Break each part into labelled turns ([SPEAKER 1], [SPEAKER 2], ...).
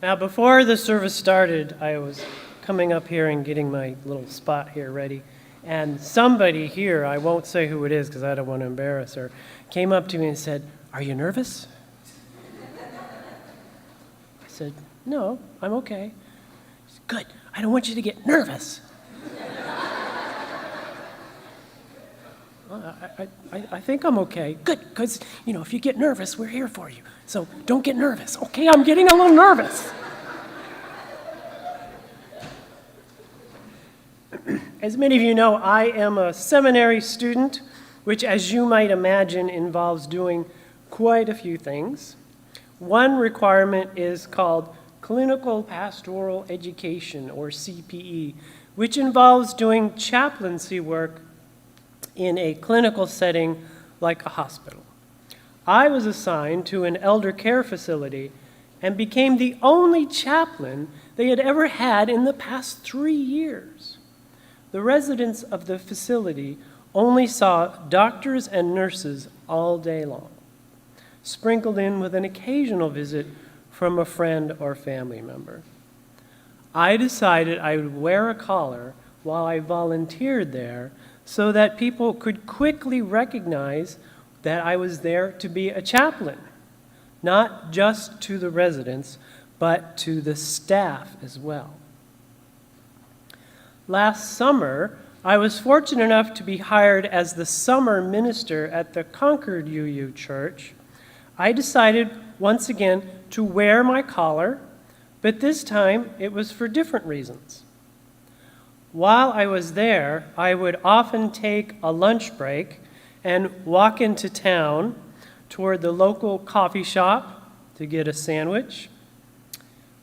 [SPEAKER 1] Now, before the service started, I was coming up here and getting my little spot here ready, and somebody here, I won't say who it is because I don't want to embarrass her, came up to me and said, "Are you nervous?" I said, "No, I'm okay." She said, "Good, I don't want you to get nervous." I think I'm okay. Good, because, if you get nervous, we're here for you. So don't get nervous. Okay, I'm getting a little nervous. As many of you know, I am a seminary student, which, as you might imagine, involves doing quite a few things. One requirement is called Clinical Pastoral Education, or CPE, which involves doing chaplaincy work in a clinical setting like a hospital. I was assigned to an elder care facility and became the only chaplain they had ever had in the past 3 years. The residents of the facility only saw doctors and nurses all day long, sprinkled in with an occasional visit from a friend or family member. I decided I would wear a collar while I volunteered there so that people could quickly recognize that I was there to be a chaplain, not just to the residents, but to the staff as well. Last summer, I was fortunate enough to be hired as the summer minister at the Concord UU Church. I decided once again to wear my collar, but this time it was for different reasons. While I was there, I would often take a lunch break and walk into town toward the local coffee shop to get a sandwich.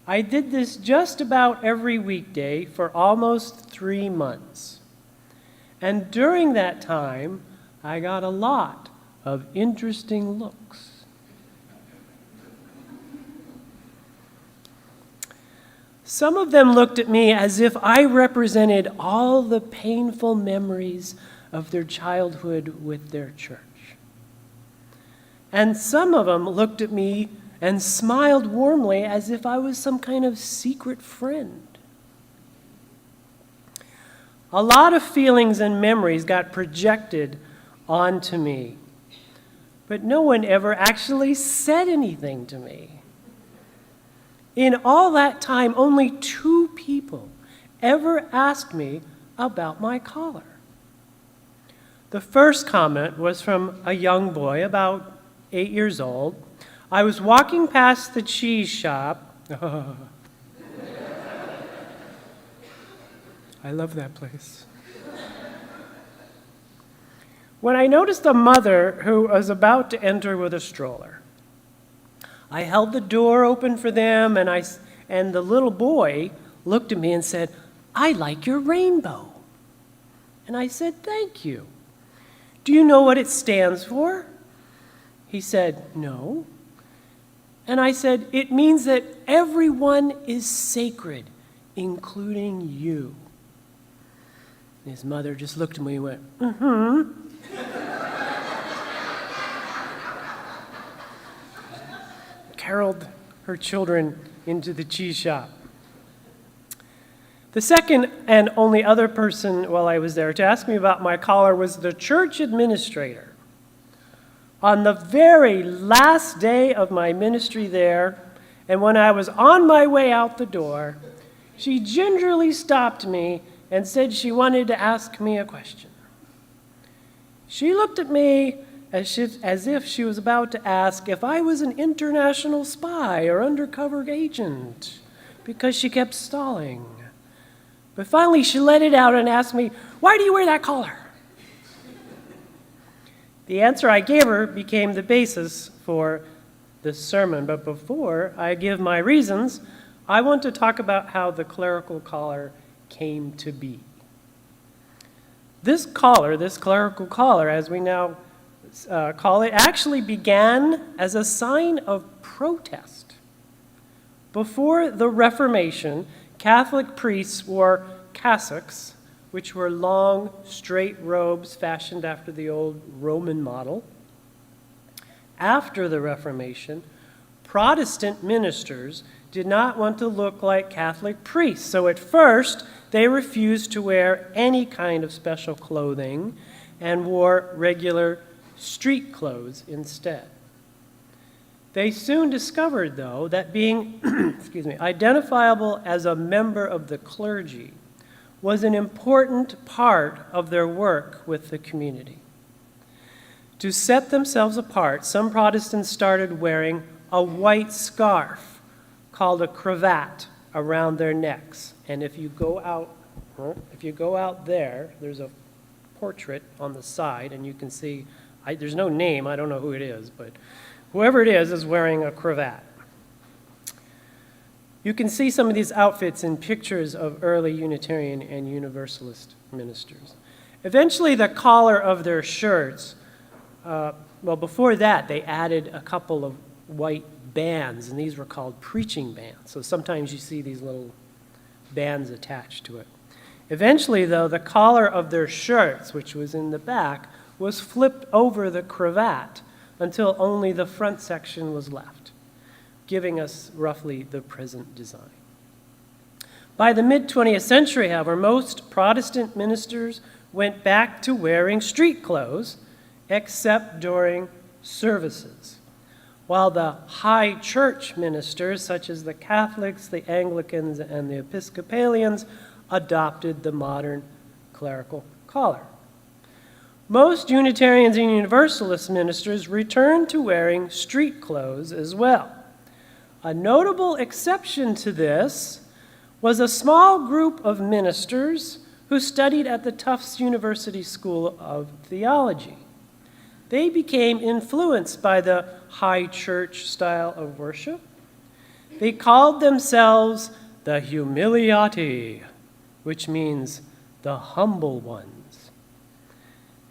[SPEAKER 1] I did this just about every weekday for almost 3 months. And during that time, I got a lot of interesting looks. Some of them looked at me as if I represented all the painful memories of their childhood with their church. And some of them looked at me and smiled warmly as if I was some kind of secret friend. A lot of feelings and memories got projected onto me, but no one ever actually said anything to me. In all that time, only 2 people ever asked me about my collar. The first comment was from a young boy, about 8 years old. I was walking past the cheese shop. I love that place. When I noticed a mother who was about to enter with a stroller. I held the door open for them, and the little boy looked at me and said, "I like your rainbow." And I said, "Thank you. Do you know what it stands for?" He said, "No." And I said, "It means that everyone is sacred, including you." And his mother just looked at me and went, "Mm-hmm." Caroled her children into the cheese shop. The second and only other person while I was there to ask me about my collar was the church administrator. On the very last day of my ministry there, and when I was on my way out the door, she gingerly stopped me and said she wanted to ask me a question. She looked at me as if she was about to ask if I was an international spy or undercover agent, because she kept stalling. But finally she let it out and asked me, "Why do you wear that collar?" The answer I gave her became the basis for this sermon, but before I give my reasons, I want to talk about how the clerical collar came to be. This clerical collar, as we now call it, actually began as a sign of protest. Before the Reformation, Catholic priests wore cassocks, which were long, straight robes fashioned after the old Roman model. After the Reformation, Protestant ministers did not want to look like Catholic priests. So at first, they refused to wear any kind of special clothing and wore regular street clothes instead. They soon discovered, though, that being identifiable as a member of the clergy was an important part of their work with the community. To set themselves apart, some Protestants started wearing a white scarf called a cravat around their necks. And if you go out there, there's a portrait on the side, and you can see, there's no name, I don't know who it is, but whoever it is wearing a cravat. You can see some of these outfits in pictures of early Unitarian and Universalist ministers. Eventually, the collar of their shirts, before that, they added a couple of white bands, and these were called preaching bands. So sometimes you see these little bands attached to it. Eventually, though, the collar of their shirts, which was in the back, was flipped over the cravat until only the front section was left, giving us roughly the present design. By the mid-20th century, however, most Protestant ministers went back to wearing street clothes, except during services, while the high church ministers, such as the Catholics, the Anglicans, and the Episcopalians, adopted the modern clerical collar. Most Unitarians and Universalist ministers returned to wearing street clothes as well. A notable exception to this was a small group of ministers who studied at the Tufts University School of Theology. They became influenced by the high church style of worship. They called themselves the Humiliati, which means the humble ones.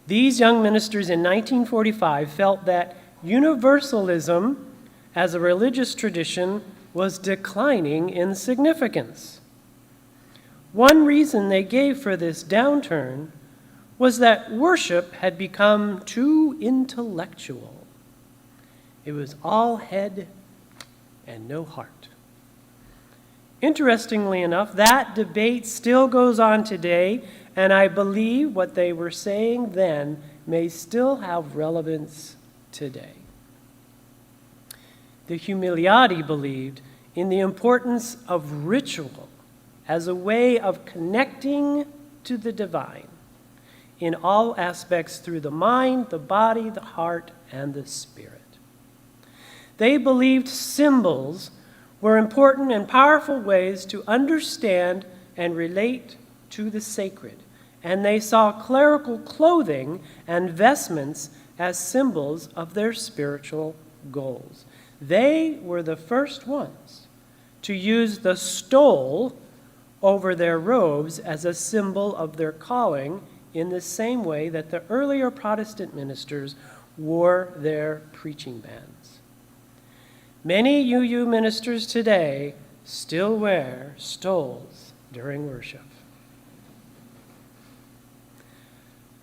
[SPEAKER 1] These young ministers in 1945 felt that Universalism as a religious tradition was declining in significance. One reason they gave for this downturn was that worship had become too intellectual. It was all head and no heart. Interestingly enough, that debate still goes on today, and I believe what they were saying then may still have relevance today. The Humiliati believed in the importance of ritual as a way of connecting to the divine in all aspects through the mind, the body, the heart, and the spirit. They believed symbols were important and powerful ways to understand and relate to the sacred, and they saw clerical clothing and vestments as symbols of their spiritual goals. They were the first ones to use the stole over their robes as a symbol of their calling in the same way that the earlier Protestant ministers wore their preaching bands. Many UU ministers today still wear stoles during worship.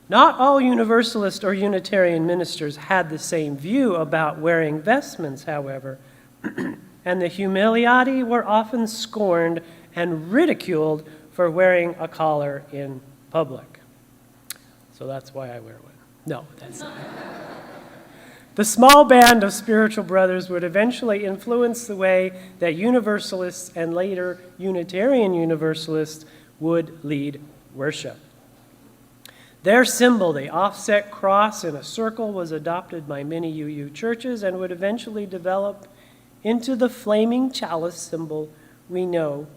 [SPEAKER 1] Not all Universalist or Unitarian ministers had the same view about wearing vestments, however, and the Humiliati were often scorned and ridiculed for wearing a collar in public. So that's why I wear one. No, that's not. The small band of spiritual brothers would eventually influence the way that Universalists and later Unitarian Universalists would lead worship. Their symbol, the offset cross in a circle, was adopted by many UU churches and would eventually develop into the flaming chalice symbol we know.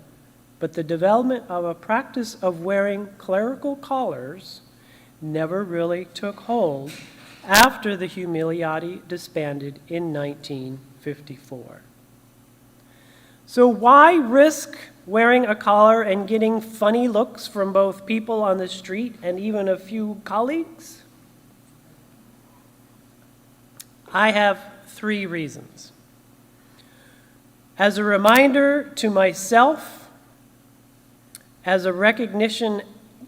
[SPEAKER 1] But the development of a practice of wearing clerical collars never really took hold after the Humiliati disbanded in 1954. So why risk wearing a collar and getting funny looks from both people on the street and even a few colleagues? I have 3 reasons. As a reminder to myself, as a recognition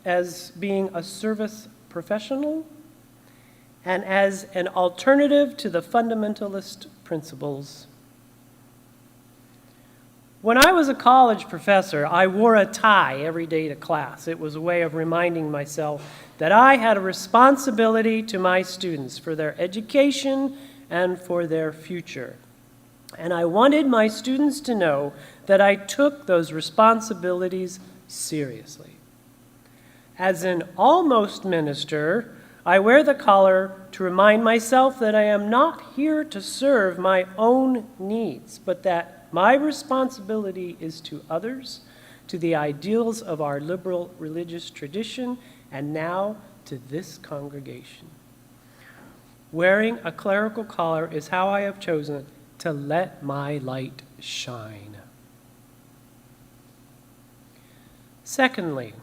[SPEAKER 1] as being a service professional, and as an alternative to the fundamentalist principles. When I was a college professor, I wore a tie every day to class. It was a way of reminding myself that I had a responsibility to my students for their education and for their future. And I wanted my students to know that I took those responsibilities seriously. As an almost minister, I wear the collar to remind myself that I am not here to serve my own needs, but that my responsibility is to others, to the ideals of our liberal religious tradition, and now to this congregation. Wearing a clerical collar is how I have chosen to let my light shine. Secondly,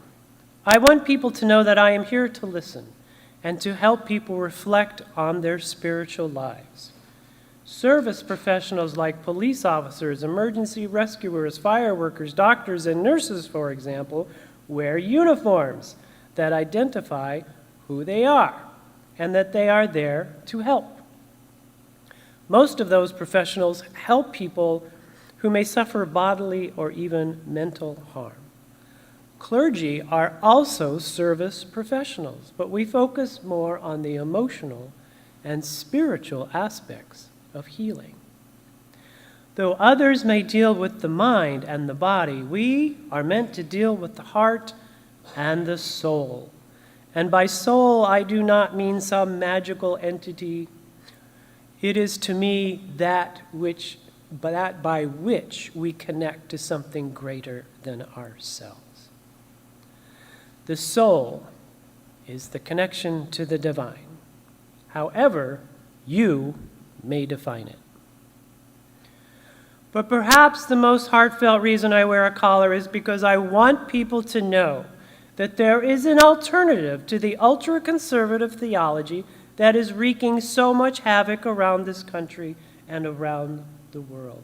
[SPEAKER 1] I want people to know that I am here to listen and to help people reflect on their spiritual lives. Service professionals like police officers, emergency rescuers, fire workers, doctors, and nurses, for example, wear uniforms that identify who they are and that they are there to help. Most of those professionals help people who may suffer bodily or even mental harm. Clergy are also service professionals, but we focus more on the emotional and spiritual aspects of healing. Though others may deal with the mind and the body, we are meant to deal with the heart and the soul. And by soul, I do not mean some magical entity. It is to me that by which we connect to something greater than ourselves. The soul is the connection to the divine. However, you may define it. But perhaps the most heartfelt reason I wear a collar is because I want people to know that there is an alternative to the ultra-conservative theology that is wreaking so much havoc around this country and around the world.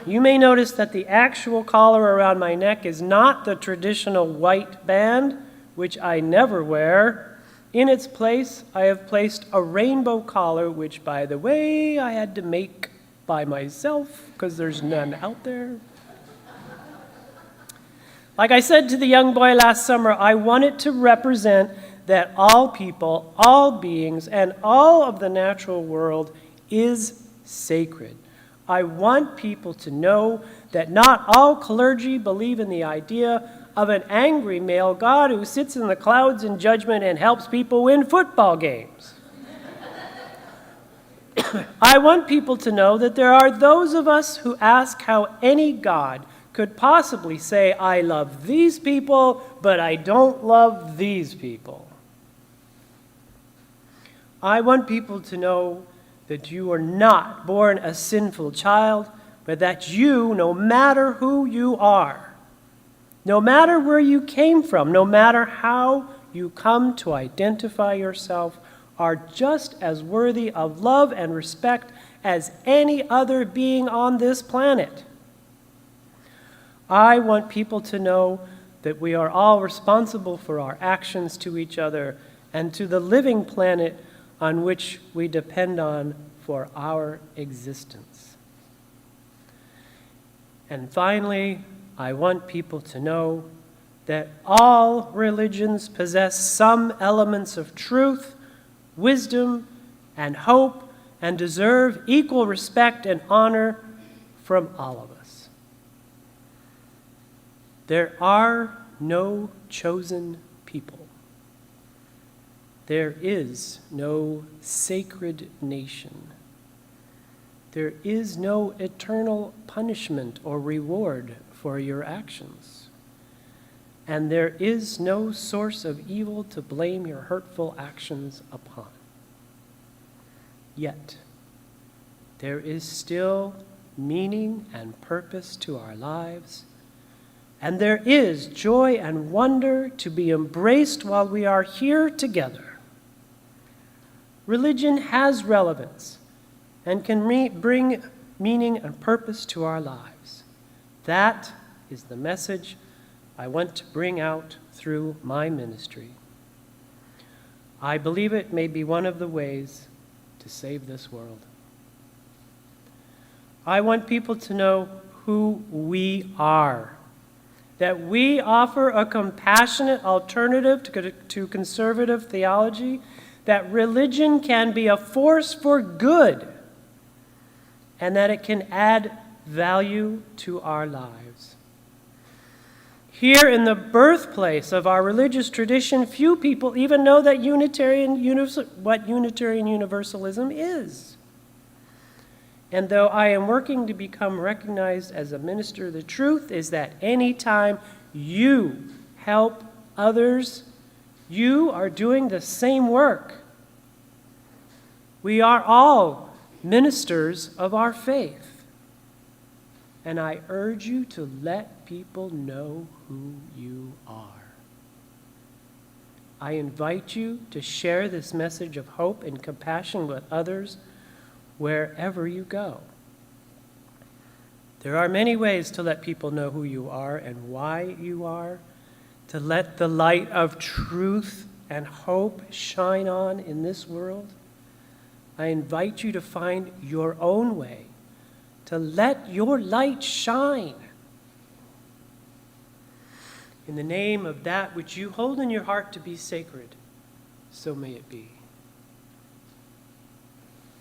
[SPEAKER 1] You may notice that the actual collar around my neck is not the traditional white band, which I never wear. In its place, I have placed a rainbow collar, which, by the way, I had to make by myself because there's none out there. Like I said to the young boy last summer, I want it to represent that all people, all beings, and all of the natural world is sacred. I want people to know that not all clergy believe in the idea of an angry male God who sits in the clouds in judgment and helps people win football games. I want people to know that there are those of us who ask how any God could possibly say, I love these people, but I don't love these people. I want people to know that you are not born a sinful child, but that you, no matter who you are, no matter where you came from, no matter how you come to identify yourself, are just as worthy of love and respect as any other being on this planet. I want people to know that we are all responsible for our actions to each other and to the living planet on which we depend on for our existence. And finally, I want people to know that all religions possess some elements of truth, wisdom, and hope, and deserve equal respect and honor from all of us. There are no chosen people. There is no sacred nation. There is no eternal punishment or reward for your actions. And there is no source of evil to blame your hurtful actions upon. Yet, there is still meaning and purpose to our lives, and there is joy and wonder to be embraced while we are here together. Religion has relevance and can bring meaning and purpose to our lives. That is the message I want to bring out through my ministry. I believe it may be one of the ways to save this world. I want people to know who we are, that we offer a compassionate alternative to conservative theology, that religion can be a force for good, and that it can add value to our lives. Here in the birthplace of our religious tradition, few people even know that what Unitarian Universalism is. And though I am working to become recognized as a minister, the truth is that anytime you help others, you are doing the same work. We are all ministers of our faith. And I urge you to let people know who you are. I invite you to share this message of hope and compassion with others wherever you go. There are many ways to let people know who you are and why you are, to let the light of truth and hope shine on in this world. I invite you to find your own way, to let your light shine. In the name of that which you hold in your heart to be sacred, so may it be.